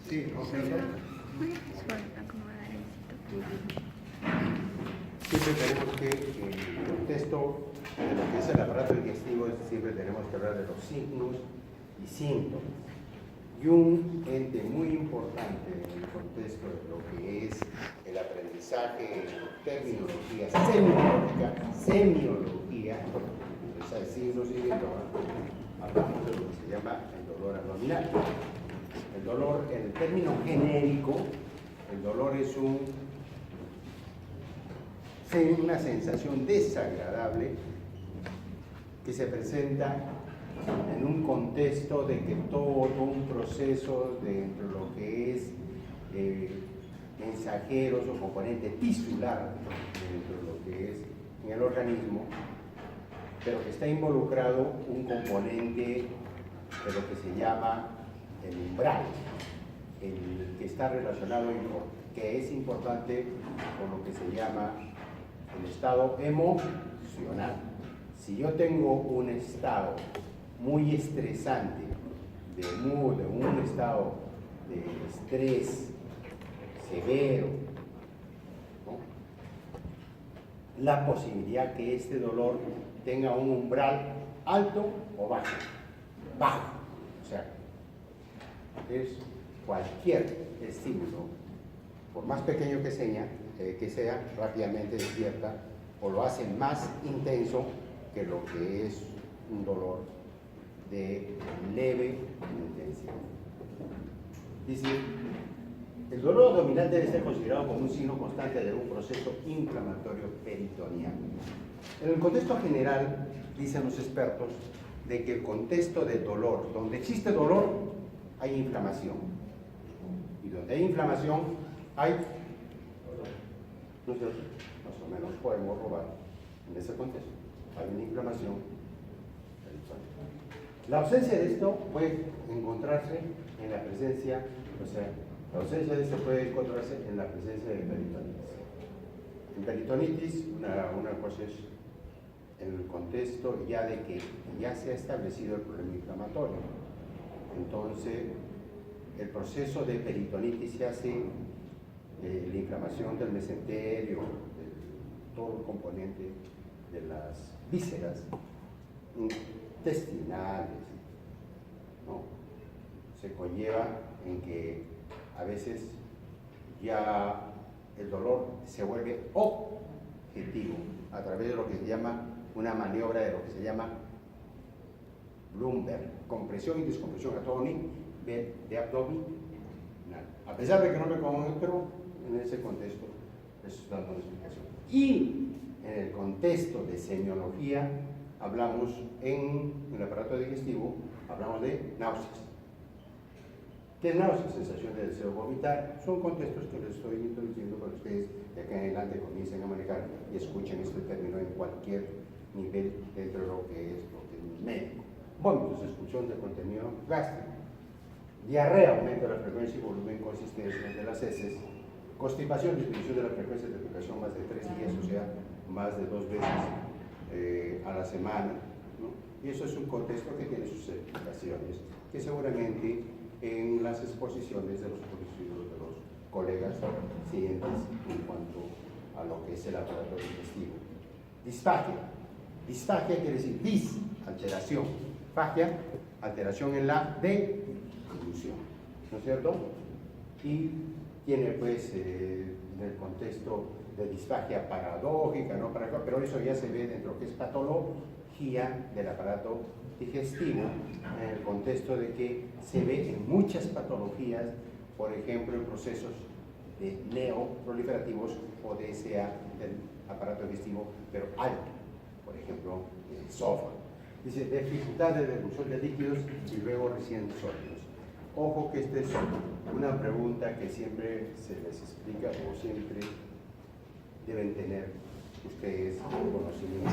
Sí, ok. Siempre tenemos que, en el contexto de lo que es el aparato digestivo, siempre tenemos que hablar de los signos y síntomas. Y un ente muy importante en el contexto de lo que es el aprendizaje en terminología semiología, o sea, signos y síntomas, hablamos de lo que se llama el dolor abdominal. El dolor, en el término genérico, el dolor es una sensación desagradable que se presenta en un contexto de que todo un proceso dentro de lo que es mensajeros o componente tisular dentro de lo que es en el organismo, pero que está involucrado un componente de lo que se llama el umbral, el que está relacionado, que es importante con lo que se llama el estado emocional. Si yo tengo un estado muy estresante, de un estado de estrés severo, ¿no?, la posibilidad que este dolor tenga un umbral alto o bajo. Bajo, o sea, es cualquier estímulo, por más pequeño que sea, rápidamente despierta o lo hace más intenso que lo que es un dolor de leve intensidad. Dice, el dolor abdominal debe ser considerado como un signo constante de un proceso inflamatorio peritoneal. En el contexto general, dicen los expertos, de que el contexto de dolor, donde existe dolor, hay inflamación. Y donde hay inflamación, hay dolor. Nosotros, más o menos, podemos robar en ese contexto. Hay una inflamación peritoneal. La ausencia de esto puede encontrarse en la presencia, la ausencia de esto puede encontrarse en la presencia de peritonitis. En peritonitis, una cosa es en el contexto ya de que ya se ha establecido el problema inflamatorio. Entonces, el proceso de peritonitis se hace la inflamación del mesenterio, de todo el componente de las vísceras intestinales, ¿no? Se conlleva en que a veces ya el dolor se vuelve objetivo a través de lo que se llama una maniobra de lo que se llama Bloomberg, compresión y descompresión de abdominal. A pesar de que no me conozco, pero en ese contexto es dando una explicación. Y en el contexto de semiología hablamos en el aparato digestivo, hablamos de náuseas. ¿Qué es náuseas? Sensación de deseo de vomitar. Son contextos que les estoy introduciendo para ustedes de acá en adelante comiencen a manejar y escuchen este término en cualquier nivel dentro de lo que es médico. Vómitos, expulsión de contenido gástrico. Diarrea, aumento de la frecuencia y volumen y consistencia de las heces. Constipación, disminución de la frecuencia de defecación más de 3 días, o sea, más de 2 veces a la semana, ¿no? Y eso es un contexto que tiene sus explicaciones, que seguramente en las exposiciones de los profesores, de los colegas siguientes en cuanto a lo que es el aparato digestivo. Disfagia. Disfagia quiere decir alteración. Fagia, alteración en la deglución, ¿no es cierto? Y tiene pues en el contexto de disfagia paradójica, ¿no? Pero eso ya se ve dentro de lo que es patología del aparato digestivo, en el contexto de que se ve en muchas patologías, por ejemplo, en procesos de neoproliferativos o DSA del aparato digestivo, pero alto, por ejemplo, el esófago. Dice, dificultad de deglución de líquidos y luego recién sólidos. Ojo que esta es una pregunta que siempre se les explica o siempre deben tener ustedes conocimiento.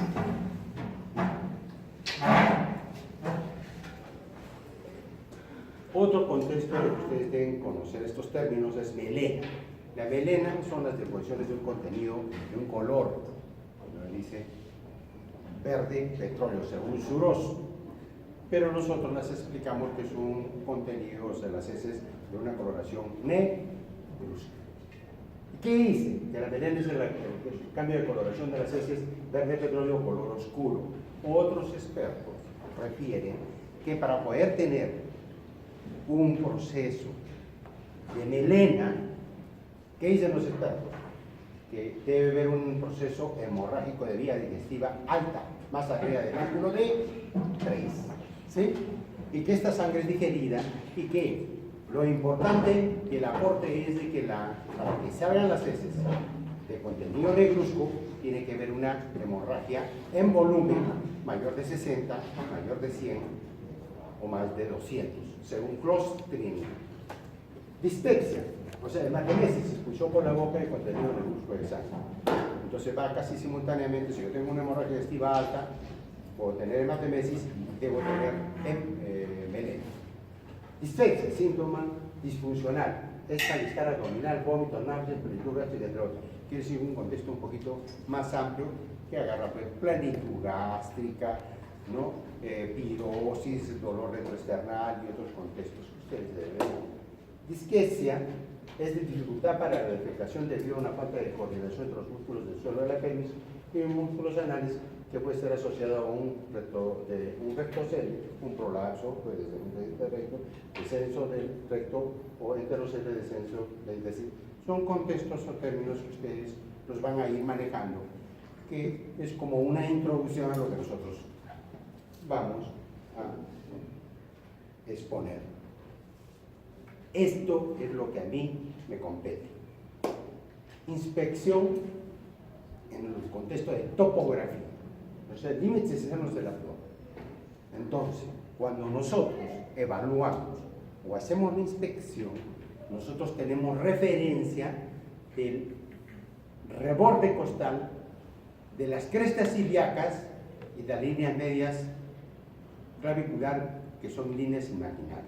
Otro contexto de que ustedes deben conocer estos términos es melena. La melena son las deposiciones de un contenido, de un color, como dice, verde, petróleo, según Suros. Pero nosotros las explicamos que es un contenido, o sea, las heces de una coloración negruzca. ¿Qué hice? Que la Belén es el cambio de coloración de las heces verde petróleo color oscuro. Otros expertos refieren que para poder tener un proceso de melena, ¿qué dicen los expertos? Que debe haber un proceso hemorrágico de vía digestiva alta, más arriba del ángulo de 3, ¿sí? Y que esta sangre es digerida y que lo importante y el aporte es de que para que se abran las heces de contenido negruzco tiene que haber una hemorragia en volumen mayor de 60, mayor de 100 o más de 200, según Clostridium. Dispepsia, o sea, hematemesis, expulsión por la boca de contenido negruzco de sangre. Entonces va casi simultáneamente, si yo tengo una hemorragia digestiva alta, puedo tener hematemesis y debo tener melena. Dispepsia, síntoma disfuncional, es malestar abdominal, vómito, náuseas, plenitud gástrica, entre otros. Quiere decir un contexto un poquito más amplio que agarra pues, plenitud gástrica, ¿no? Pirosis, dolor retroesternal y otros contextos que ustedes deben ver. Disquesia es de dificultad para la defecación debido a una falta de coordinación entre los músculos del suelo de la pelvis y músculos anales que puede ser asociado a un rectocele, un prolapso, puede ser un recto, descenso del recto o enterocele, descenso del intestino. Son contextos o términos que ustedes los van a ir manejando, que es como una introducción a lo que nosotros vamos a exponer. Esto es lo que a mí me compete. Inspección en el contexto de topografía, o sea, límites externos del abdomen. Entonces, cuando nosotros evaluamos o hacemos la inspección, nosotros tenemos referencia del reborde costal, de las crestas ilíacas y de las líneas medias clavicular, que son líneas imaginarias.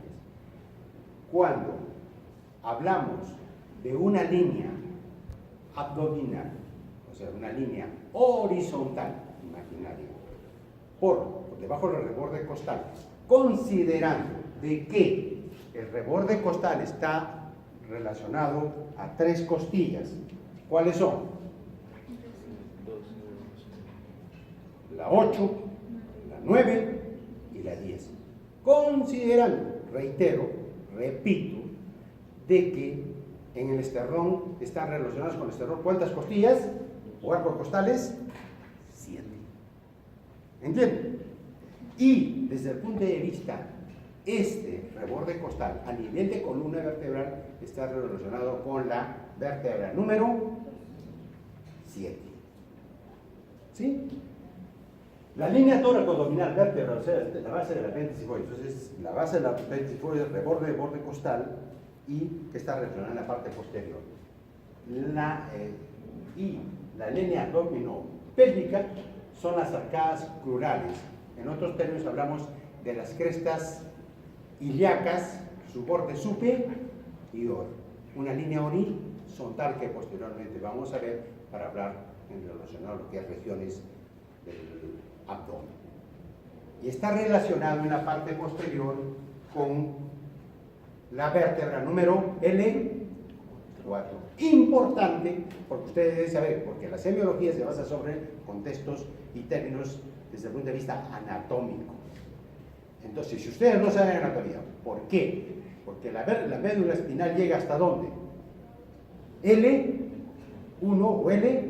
Cuando hablamos de una línea abdominal, o sea, una línea horizontal imaginaria, por debajo del reborde costal, considerando de que el reborde costal está relacionado a 3 costillas. ¿Cuáles son? La 8, la 9 y la 10. Considerando, reitero, repito, de que en el esternón están relacionados con el esternón, ¿cuántas costillas o arcos costales? 7. ¿Entienden? Y desde el punto de vista, este reborde costal a nivel de columna vertebral está relacionado con la vértebra número 7. ¿Sí? La línea tóraco-abdominal vértebra, o sea, la base del apéndice tifoide. Entonces, la base del apéndice tifoide es reborde, borde costal y que está relacionada en la parte posterior. Y la línea abdominopélvica son las arcadas crurales. En otros términos hablamos de las crestas ilíacas, su borde superior, una línea horizontal que posteriormente vamos a ver para hablar en relación a lo que es regiones del abdomen. Y está relacionado en la parte posterior con la vértebra número L4. Importante, porque ustedes deben saber, porque la semiología se basa sobre contextos y términos desde el punto de vista anatómico. Entonces, si ustedes no saben anatomía, ¿por qué? Porque la médula espinal llega hasta ¿dónde? L1 o L2.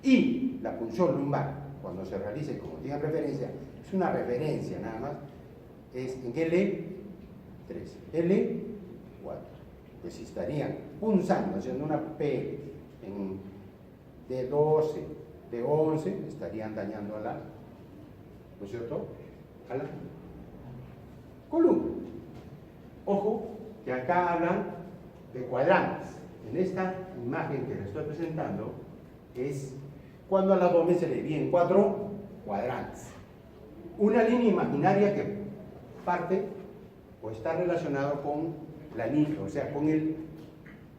Y la punción lumbar, cuando se realice, como tienen referencia, es una referencia nada más, es en L3, L4. Pues si estarían punzando, haciendo una P en D12, D11, estarían dañando a la, ¿no es cierto?, a la columna. Ojo, que acá hablan de cuadrantes. En esta imagen que les estoy presentando es cuando al abdomen se le divide en 4 cuadrantes. Una línea imaginaria que parte o está relacionado con la línea, o sea, con el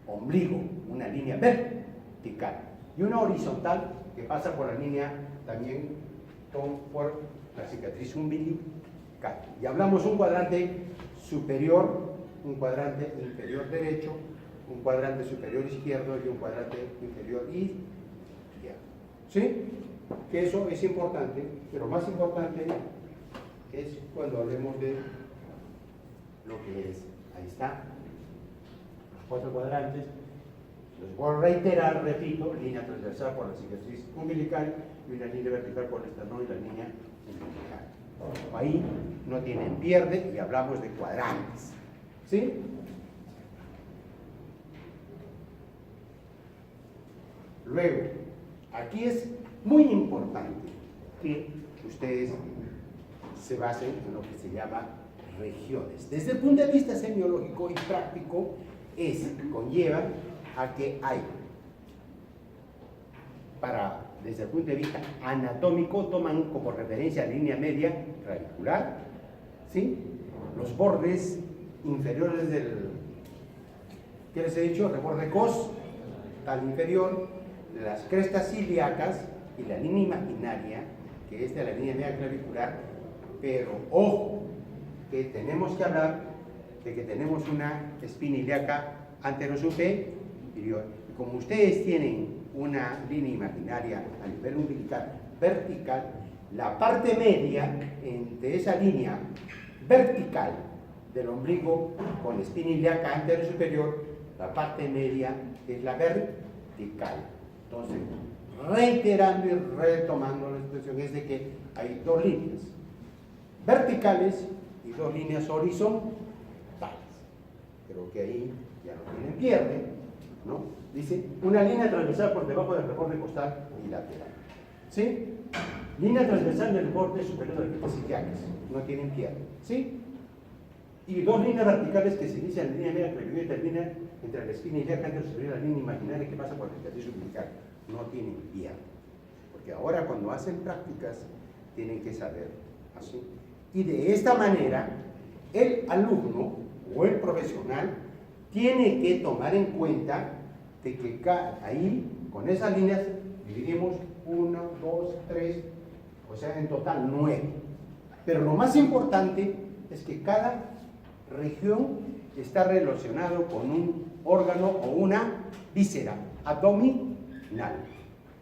ombligo, una línea vertical, y una horizontal que pasa por la línea también por la cicatriz umbilical. Y hablamos un cuadrante superior un cuadrante inferior derecho, un cuadrante superior izquierdo y un cuadrante inferior izquierdo. ¿Sí? Que eso es importante, pero más importante es cuando hablemos de lo que es, ahí está, los 4 cuadrantes. Los voy a reiterar, repito, línea transversal por la cicatriz umbilical y una línea vertical por el esternón y la línea umbilical. Ahí no tienen pierde y hablamos de cuadrantes. ¿Sí? Luego, aquí es muy importante que ustedes se basen en lo que se llama regiones. Desde el punto de vista semiológico y práctico, conlleva a que hay, desde el punto de vista anatómico, toman como referencia la línea media radicular, ¿sí? Los bordes inferiores ¿qué les he dicho? El borde costal inferior, las crestas ilíacas y la línea imaginaria, que es de la línea media clavicular, pero ojo, que tenemos que hablar de que tenemos una espina ilíaca anterosuperior. Y como ustedes tienen una línea imaginaria a nivel umbilical vertical, la parte media de esa línea vertical del ombligo con espina ilíaca anterosuperior, la parte media es la vertical. Entonces, reiterando y retomando la expresión, es de que hay 2 líneas verticales y 2 líneas horizontales. Creo que ahí ya no tienen pierde, ¿no? Dice, una línea transversal por debajo del reborde costal y lateral. ¿Sí? Línea transversal del borde superior de las crestas ilíacas. No tienen pierde. ¿Sí? Y 2 líneas verticales que se inician en línea media clavicular y terminan entre la espina ilíaca anterosuperior y la línea imaginaria que pasa por la cicatriz umbilical. No tienen pierde. Porque ahora cuando hacen prácticas tienen que saber así. Y de esta manera, el alumno o el profesional tiene que tomar en cuenta de que ahí, con esas líneas, dividimos 1, 2, 3, o sea, en total 9. Pero lo más importante es que cada región está relacionado con un órgano o una víscera abdominal.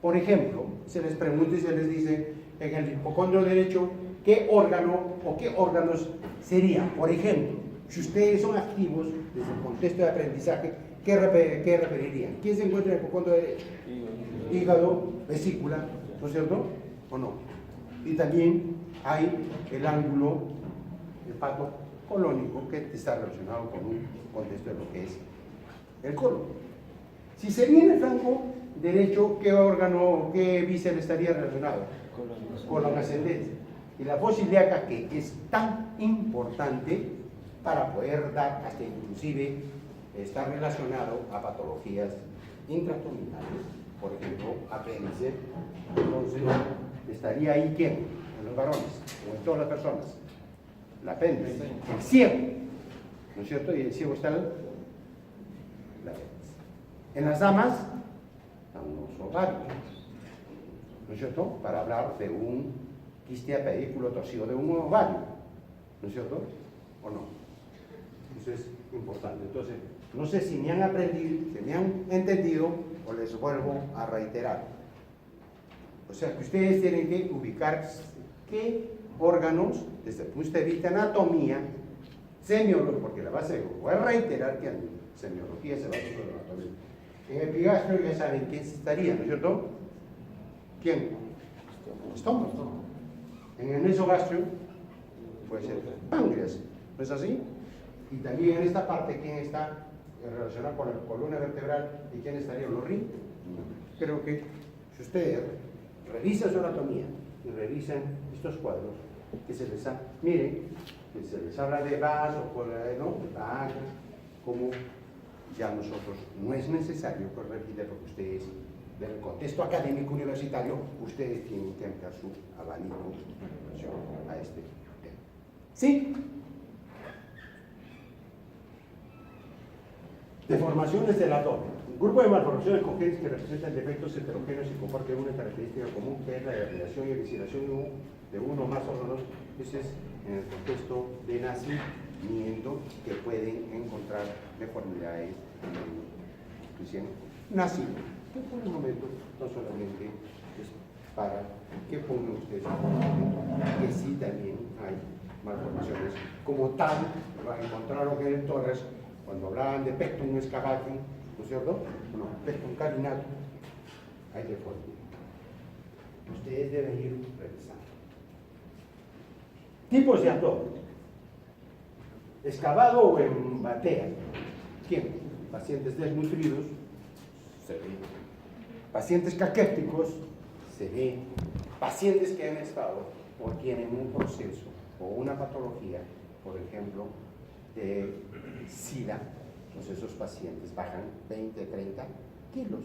Por ejemplo, se les pregunta y se les dice en el hipocondrio derecho qué órgano o qué órganos serían. Por ejemplo, si ustedes son activos desde el contexto de aprendizaje, ¿qué referirían? ¿Quién se encuentra en el hipocondrio derecho? Hígado, vesícula, ¿no es cierto? ¿O no? Y también hay el ángulo hepatocolónico que está relacionado con un contexto de lo que es el colon. Si se viene el flanco derecho, ¿qué órgano, qué víscera estaría relacionado? Con la ascendente. Y la fosa ilíaca, que es tan importante para poder dar, hasta inclusive está relacionado a patologías intraabdominales, por ejemplo, apéndice. Entonces, ¿estaría ahí quién? En los varones o en todas las personas. El apéndice, el ciego, ¿no es cierto? Y el ciego está el apéndice. En las damas, están los ovarios, ¿no es cierto? Para hablar de un quiste a pedículo torcido de un ovario, ¿no es cierto? ¿O no? Eso es importante. Entonces, no sé si me han aprendido, si me han entendido, o les vuelvo a reiterar. O sea, que ustedes tienen que ubicar qué órganos, desde el punto de vista anatomía, semiología, porque la base, voy a reiterar que en semiología se basa sobre la anatomía. En el epigastrio ya saben quién estaría, ¿no es cierto? ¿Quién? Estómago. En el mesogastrio puede ser páncreas, ¿no es así? Y también en esta parte, ¿quién está relacionado con la columna vertebral y quién estaría en los riñones? Creo que si ustedes revisan su anatomía y revisan estos cuadros, que se les miren, que se les habla de vaso, ¿no? De vaso, como ya nosotros no es necesario corregir porque ustedes, del contexto académico universitario, ustedes tienen que ampliar su abanico en relación a este tema. ¿Sí? Deformaciones del abdomen. Grupo de malformaciones congénitas que representan defectos heterogéneos y comparten una característica común, que es la herniación y evisceración de uno o más órganos. Ese es en el contexto de nacimiento, que pueden encontrar deformidades en el recién nacido. Que por el momento no solamente es para que pongan ustedes que sí también hay malformaciones. Como tal, encontraron en Torres, cuando hablaban de pectum excavatum, ¿no es cierto? No, pectum carinatum, hay deformidad. Ustedes deben ir revisando. Tipos de abdomen. Excavado o en batea. ¿Quién? Pacientes desnutridos, se ve. Pacientes caquépticos, se ve. Pacientes que han estado o tienen un proceso o una patología, por ejemplo, de SIDA, pues esos pacientes bajan 20, 30 kilos.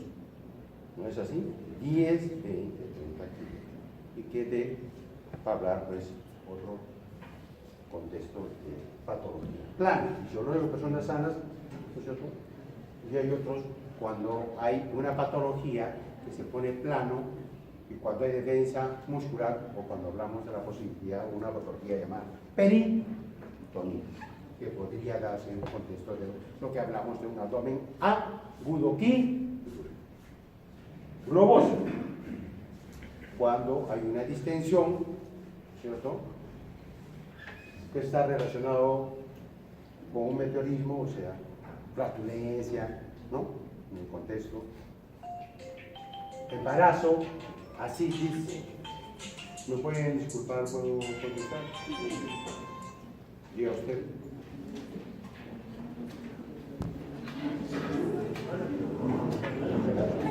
¿No es así? 10, 20, 30 kilos. Y quede para hablar, pues, otro contexto de patología. Plano, fisiológico, personas sanas, ¿no es cierto? Y hay otros cuando hay una patología que se pone plano, y cuando hay defensa muscular, o cuando hablamos de la posibilidad de una patología llamada peritonitis, que podría darse en el contexto de lo que hablamos de un abdomen agudo globoso, cuando hay una distensión, ¿cierto?, que está relacionado con un meteorismo, o sea, flatulencia, ¿no?, en el contexto, embarazo, ascitis. ¿Me pueden disculpar? ¿Puedo contestar? Diga usted.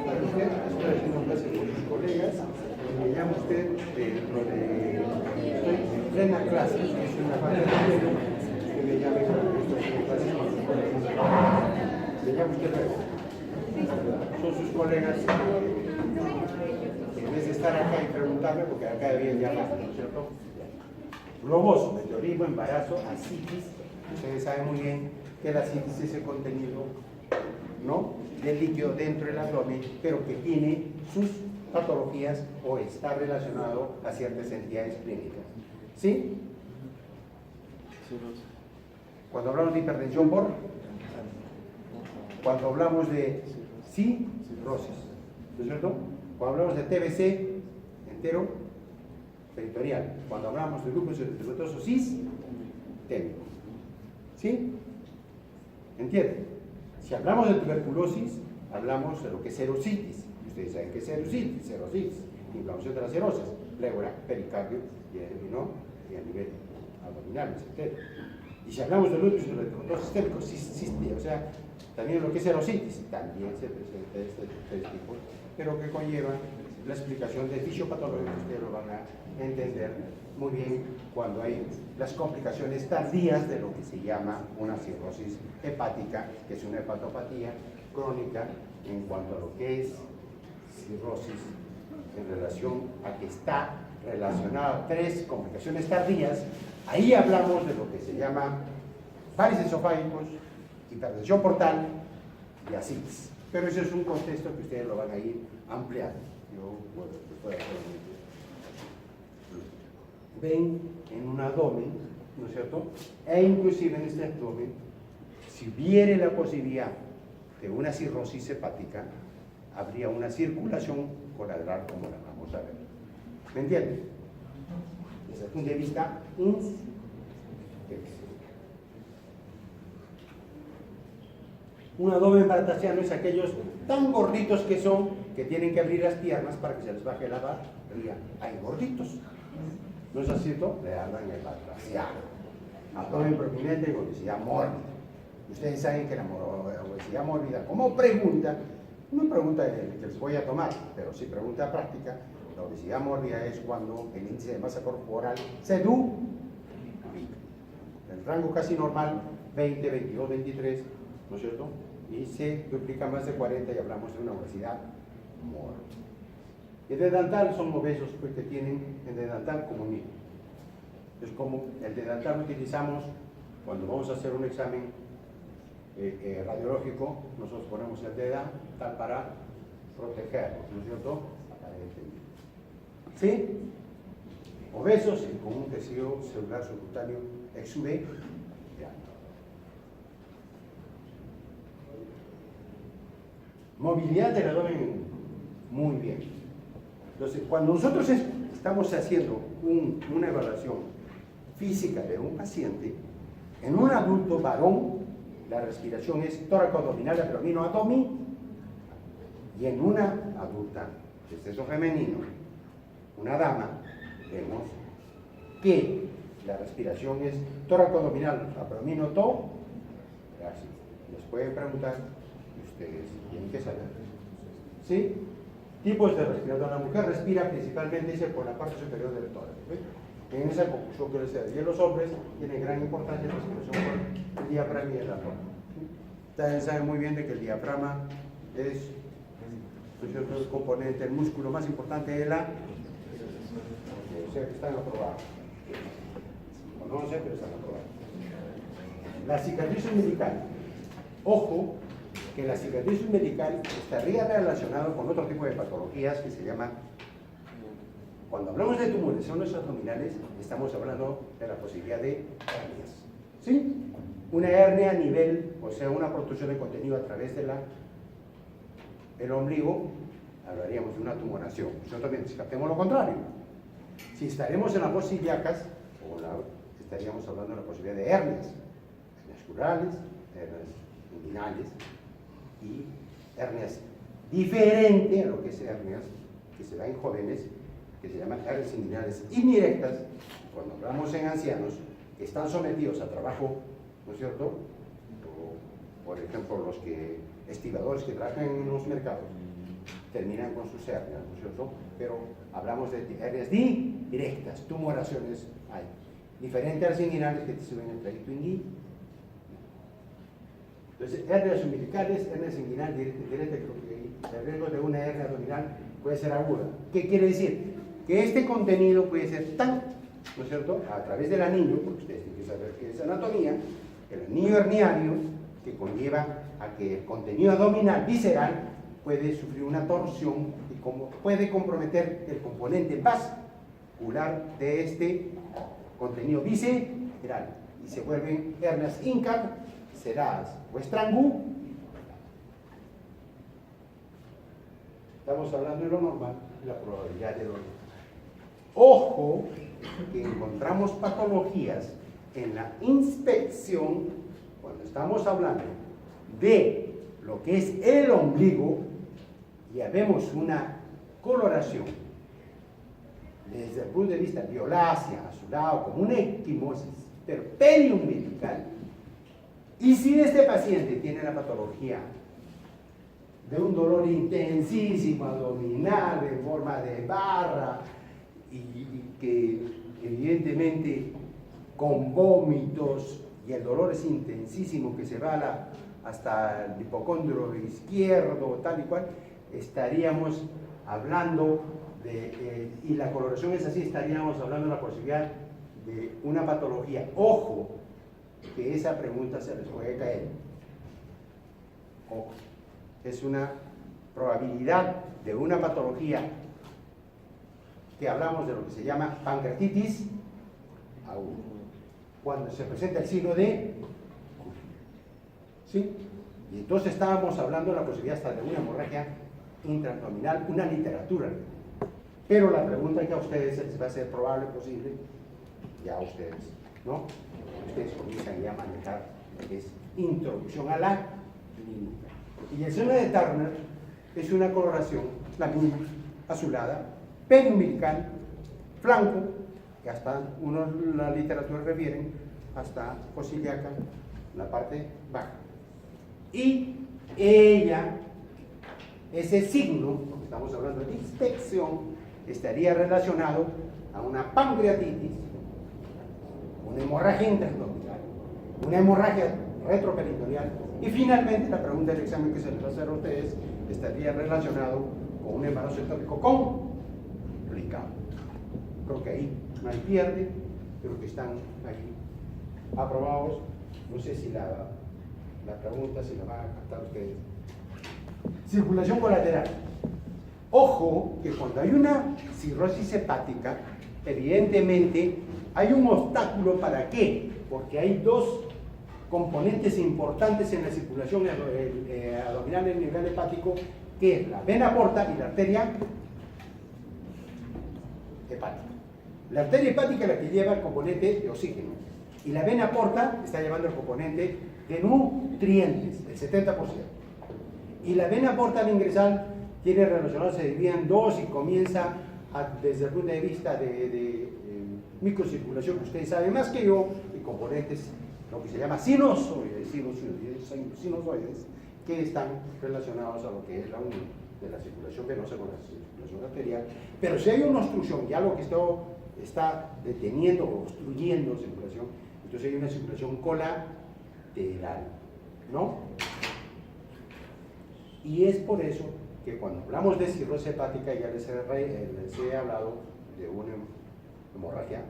Para usted, estoy haciendo clase con sus colegas, me llama usted dentro de... Estoy en plena clase, es una parte de pleno, que me llame para que estoy haciendo clases con sus colegas. Me llama usted luego. Son sus colegas. En vez de estar acá y preguntarme, porque acá debían llamar, ¿no es cierto? Globoso, meteorismo, embarazo, ascitis. Ustedes saben muy bien que la ascitis es el contenido, ¿no?, del líquido dentro del abdomen, pero que tiene sus patologías o está relacionado a ciertas entidades clínicas. ¿Sí? Cuando hablamos de hipertensión por, cuando hablamos de cirrosis, ¿no es cierto? Cuando hablamos de TBC entero peritoneal, cuando hablamos de lupus eritematoso sistémico. ¿Sí? ¿Entienden? Si hablamos de tuberculosis, hablamos de lo que es serositis. Ustedes saben que es serositis, inflamación de las serosas, pleura, pericardio y a nivel abdominal, etc. Y si hablamos de lupus eritematoso sistémico, o sea, también lo que es serositis, también se presenta este tipo, pero que conlleva la explicación de fisiopatología, que ustedes lo van a entender muy bien cuando hay las complicaciones tardías de lo que se llama una cirrosis hepática, que es una hepatopatía crónica en cuanto a lo que es cirrosis en relación a que está relacionada a 3 complicaciones tardías. Ahí hablamos de lo que se llama varices esofágicos, hipertensión portal y ascitis. Pero ese es un contexto que ustedes lo van a ir ampliando. Yo puedo ven en un abdomen, ¿no es cierto? E inclusive en este abdomen, si hubiera la posibilidad de una cirrosis hepática, habría una circulación colateral como la vamos a ver. ¿Me entienden? Desde el punto de vista infección. Un abdomen baratasiano es aquellos tan gorditos que son, que tienen que abrir las piernas para que se les baje la barriga. Hay gorditos. ¿No es así? Le hablan el baratasiano. Abdomen prominente y obesidad mórbida. Ustedes saben que la obesidad mórbida, como pregunta, no pregunta que les voy a tomar, pero sí pregunta práctica, la obesidad mórbida es cuando el índice de masa corporal se duplica. El rango casi normal, 20, 22, 23, ¿no es cierto? Y se duplica más de 40 y hablamos de una obesidad mórbida. El delantal son obesos que tienen el delantal como mínimo. Es como el delantal lo utilizamos cuando vamos a hacer un examen radiológico, nosotros ponemos el de edad tal para proteger, ¿no es cierto? ¿Sí? Obesos con un tejido celular subcutáneo exude. Movilidad del abdomen, muy bien. Entonces, cuando nosotros estamos haciendo una evaluación física de un paciente, en un adulto varón, la respiración es tóraco-abdominal, abdomino-abdomen, y en una adulta de sexo femenino, una dama, vemos que la respiración es tóraco-abdominal, abdomino-to. Les pueden preguntar, y ustedes tienen que saber. ¿Sí? Tipos de respiración. La mujer respira principalmente por la parte superior del tórax. En esa conclusión que les decía, y los hombres tienen gran importancia la respiración por el diafragma y el abdomen. Ustedes saben muy bien de que el diafragma es el componente, el músculo más importante de la... O sea, que están aprobados. No sé, pero están aprobados. La cicatriz umbilical. Ojo, que la cicatriz umbilical estaría relacionado con otro tipo de patologías que se llama... Cuando hablamos de tumores en los abdominales, estamos hablando de la posibilidad de hernias. ¿Sí? Una hernia a nivel, o sea, una protrusión de contenido a través de el ombligo, hablaríamos de una tumoración. Nosotros también descartemos lo contrario. Si estaremos en las fosas ilíacas, estaríamos hablando de la posibilidad de hernias musculares, hernias inguinales y hernias diferente a lo que es hernias que se da en jóvenes, que se llaman hernias inguinales indirectas. Cuando hablamos en ancianos que están sometidos a trabajo, ¿no es cierto? O, por ejemplo, los estibadores que trabajan en los mercados terminan con sus hernias, ¿no es cierto? Pero hablamos de hernias directas, tumoraciones hay. Diferentes hernias inguinales que te suben el trayecto inguinal. Entonces, hernias umbilicales, hernias inguinales directas, creo que el riesgo de una hernia abdominal puede ser aguda. ¿Qué quiere decir? Que este contenido puede ser tan, ¿no es cierto?, a través del anillo, porque ustedes tienen que saber qué es anatomía, el anillo herniario, que conlleva a que el contenido abdominal visceral puede sufrir una torsión y puede comprometer el componente vascular de este contenido visceral y se vuelven hernias incarceradas o estranguladas. Estamos hablando de lo normal y la probabilidad de dolor. Ojo, que encontramos patologías en la inspección cuando estamos hablando de lo que es el ombligo. Ya vemos una coloración desde el punto de vista violácea, azulado, como una equimosis, pero periumbilical. Y si este paciente tiene la patología de un dolor intensísimo abdominal en forma de barra y que evidentemente con vómitos y el dolor es intensísimo que se va hasta el hipocondrio izquierdo, tal y cual, estaríamos hablando y la coloración es así, estaríamos hablando de la posibilidad de una patología. Ojo, que esa pregunta se les puede caer. Ojo, es una probabilidad de una patología que hablamos de lo que se llama pancreatitis aguda, cuando se presenta el signo de... ¿Sí? Y entonces estábamos hablando de la posibilidad hasta de una hemorragia intraabdominal, una literatura. Pero la pregunta que a ustedes les va a ser probable, posible, ya ustedes, ¿no? Ustedes comienzan ya a manejar lo que es introducción a la clínica. Y el seno de Turner es una coloración, la misma, azulada, periumbilical, flanco, que hasta la literatura refieren, hasta fosa ilíaca, la parte baja. Y ella, ese signo, porque estamos hablando de inspección, estaría relacionado a una pancreatitis, una hemorragia intraabdominal, una hemorragia retroperitoneal y finalmente la pregunta del examen que se les va a hacer a ustedes estaría relacionado con un embarazo ectópico complicado. Creo que ahí no hay pierde, creo que están aquí aprobados. No sé si la pregunta si la van a captar ustedes. Circulación colateral. Ojo que cuando hay una cirrosis hepática, evidentemente hay un obstáculo. ¿Para qué? Porque hay dos componentes importantes en la circulación abdominal en el nivel hepático, que es la vena porta y la arteria hepática. La arteria hepática es la que lleva el componente de oxígeno y la vena porta está llevando el componente de nutrientes, el 70%. Y la vena porta al ingresar tiene relacionado, se divide en dos y comienza desde el punto de vista de microcirculación, que ustedes saben más que yo, y componentes, lo que se llama sinusoides, que están relacionados a lo que es la unión de la circulación venosa con la circulación arterial. Pero si hay una obstrucción y algo que está deteniendo o obstruyendo circulación, entonces hay una circulación colateral, ¿no? Y es por eso que cuando hablamos de cirrosis hepática, ya les he hablado de una hemorragia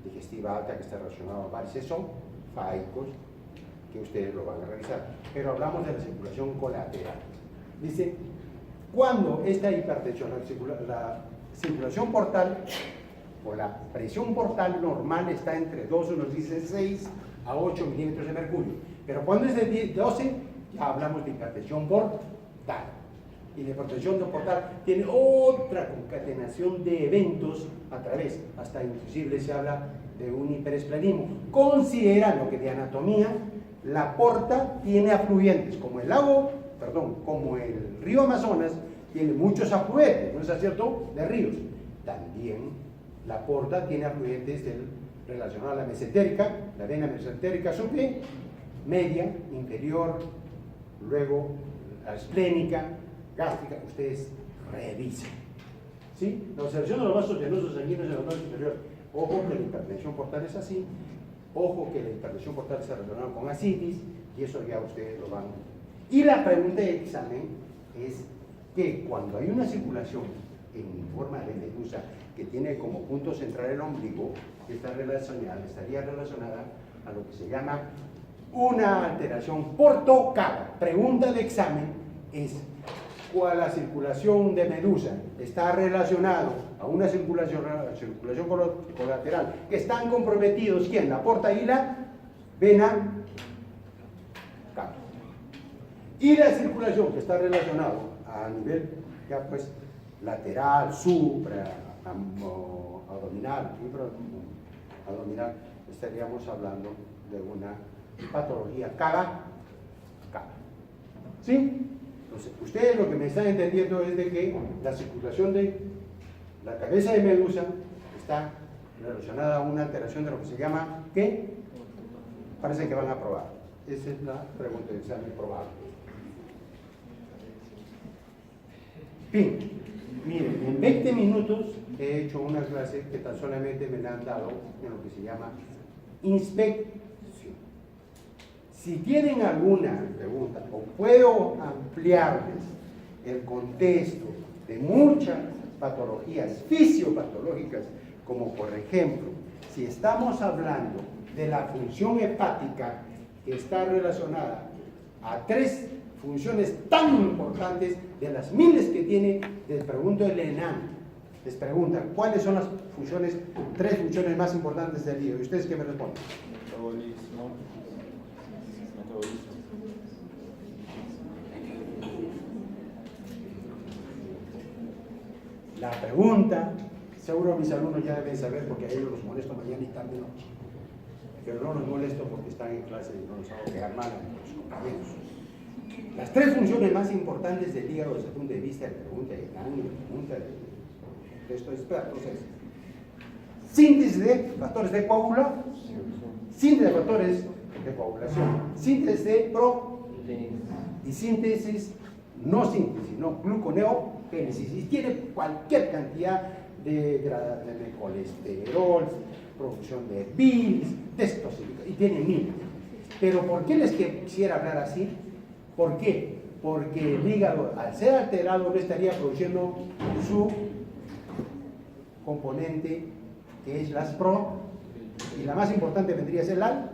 digestiva alta que está relacionada a varices esofágicos, que ustedes lo van a revisar. Pero hablamos de la circulación colateral. Dice, cuando esta hipertensión, la circulación portal o la presión portal normal está entre 2, unos 16 a 8 milímetros de mercurio. Pero cuando es de 12, ya hablamos de hipertensión portal. Y la hipertensión portal tiene otra concatenación de eventos a través, hasta inclusive se habla de un hiperesplenismo. Considerando que de anatomía, la porta tiene afluentes, como el río Amazonas tiene muchos afluentes, ¿no es cierto?, de ríos. También la porta tiene afluentes relacionados a la mesentérica, la vena mesentérica superior, media, inferior, luego la esplénica, gástrica. Ustedes revisen, ¿sí? La observación de los vasos venosos sanguíneos en los lados superiores. Ojo que la hipertensión portal es así, ojo que la hipertensión portal está relacionada con ascitis, y eso ya ustedes lo van. Y la pregunta de examen es que cuando hay una circulación en forma de medusa que tiene como punto central el ombligo, estaría relacionada a lo que se llama una alteración portocava. Pregunta de examen es: ¿cuál la circulación de medusa está relacionado a una circulación colateral que están comprometidos? ¿Quién? La porta y la vena cava. Y la circulación que está relacionado a nivel ya pues lateral, supra, abdominal, abdominal, estaríamos hablando de una patología cava. ¿Sí? Entonces, ustedes lo que me están entendiendo es de que la circulación de la cabeza de medusa está relacionada a una alteración de lo que se llama, ¿qué? Parece que van a probar. Esa es la pregunta de examen probable. Fin. Miren, en 20 minutos he hecho una clase que tan solamente me la han dado en lo que se llama inspección. Si tienen alguna pregunta o puedo ampliarles el contexto de muchas patologías fisiopatológicas, como por ejemplo, si estamos hablando de la función hepática que está relacionada a 3 funciones tan importantes de las miles que tiene, les pregunto el ENAM, les preguntan cuáles son las funciones, 3 funciones más importantes del hígado. ¿Y ustedes qué me responden? Metabolismo. La pregunta, seguro mis alumnos ya deben saber porque a ellos los molesto mañana y tarde noche, pero no los molesto porque están en clase y no los hago quedar mal a mis compañeros. Las 3 funciones más importantes del hígado desde el punto de vista de la pregunta de Nan y la pregunta de estos expertos es síntesis de factores de coagulación, síntesis de factores de coagulación, síntesis de y síntesis, no gluconeogénesis, y tiene cualquier cantidad de colesterol, producción de bilis, detoxificación, y tiene 1000. Pero ¿por qué les quisiera hablar así? ¿Por qué? Porque el hígado, al ser alterado, no estaría produciendo su componente, que es las pro, y la más importante vendría a ser la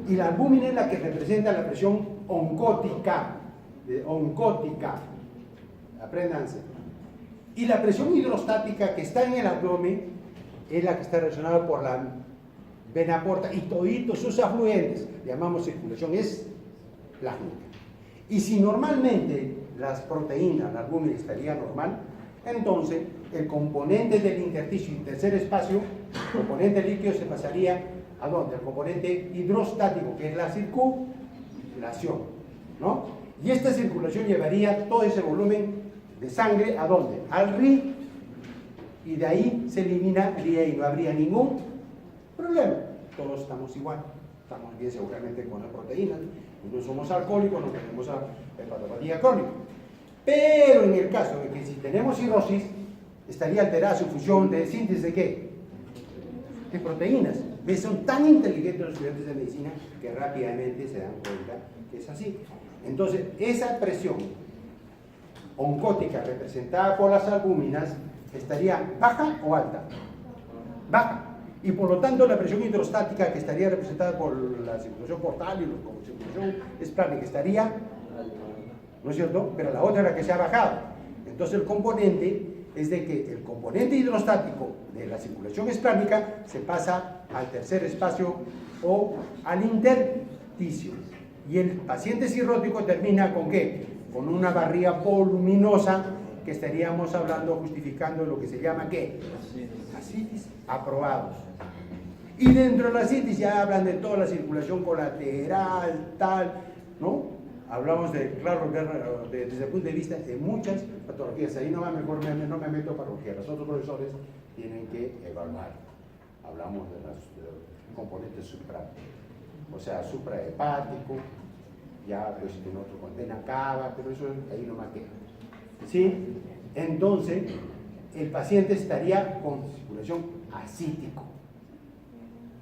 Y la albúmina es la que representa la presión oncótica. Apréndanse. Y la presión hidrostática que está en el abdomen es la que está relacionada por la vena porta y toditos sus afluentes, llamamos circulación, es plásmica. Y si normalmente las proteínas, la albúmina estaría normal, entonces el componente del intersticio y tercer espacio, el componente líquido, se pasaría ¿a dónde? El componente hidrostático, que es la circulación, ¿no? Y esta circulación llevaría todo ese volumen de sangre ¿a dónde? Al río, y de ahí se eliminaría y no habría ningún problema. Todos estamos igual, estamos bien seguramente con las proteínas, y no somos alcohólicos, no tenemos hepatopatía crónica. Pero en el caso de que si tenemos cirrosis, estaría alterada su función de síntesis ¿de qué? De proteínas. ¿Ves? Son tan inteligentes los estudiantes de medicina que rápidamente se dan cuenta que es así. Entonces, esa presión oncótica representada por las albúminas estaría baja o alta. Baja. Y por lo tanto, la presión hidrostática que estaría representada por la circulación portal y la circulación esplánica estaría, ¿no es cierto? Pero la otra es la que se ha bajado. Entonces, el componente es de que el componente hidrostático de la circulación esplánica se pasa al tercer espacio o al intersticio. Y el paciente cirrótico termina ¿con qué? Con una barriga voluminosa que estaríamos hablando, justificando lo que se llama ¿qué? Ascitis, aprobados. Y dentro de la ascitis ya hablan de toda la circulación colateral, tal, ¿no? Hablamos de, claro, desde el punto de vista de muchas patologías. Ahí no me meto porque los otros profesores tienen que evaluar. Hablamos de los componentes suprahepático, ya pues en otro contén acaba, pero eso ahí no me queda. ¿Sí? Entonces, el paciente estaría con circulación ascítico.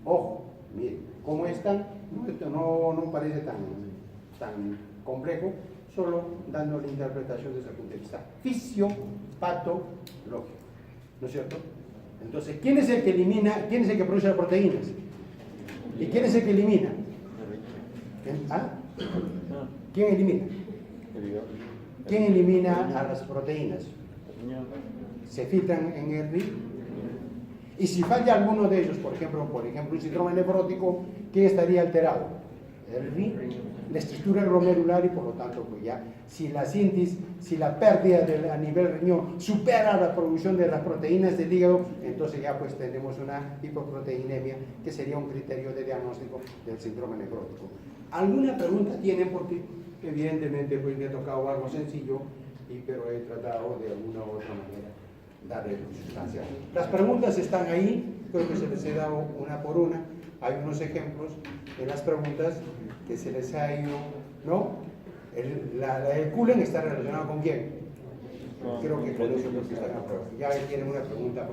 Ojo, miren, ¿cómo están? Esto no parece tan complejo, solo dando la interpretación desde el punto de vista fisiopatológico, ¿no es cierto? Entonces, ¿quién es el que elimina, quién es el que produce las proteínas? ¿Y quién es el que elimina? ¿Quién elimina? ¿Quién elimina a las proteínas? Se filtran en el río. Y si falla alguno de ellos, por ejemplo un síndrome nefrótico, ¿quién estaría alterado? El río, la estructura glomerular, y por lo tanto, pues ya, si la pérdida a nivel riñón supera la producción de las proteínas del hígado, entonces ya pues tenemos una hipoproteinemia, que sería un criterio de diagnóstico del síndrome nefrótico. ¿Alguna pregunta tienen? Porque evidentemente pues me ha tocado algo sencillo, pero he tratado de alguna u otra manera darle sustancia. Las preguntas están ahí, creo que se les he dado una por una. Hay unos ejemplos en las preguntas que se les ha ido, ¿no? El culen está relacionado con quién. Creo que con eso es lo que están a prueba. Ya tienen una pregunta.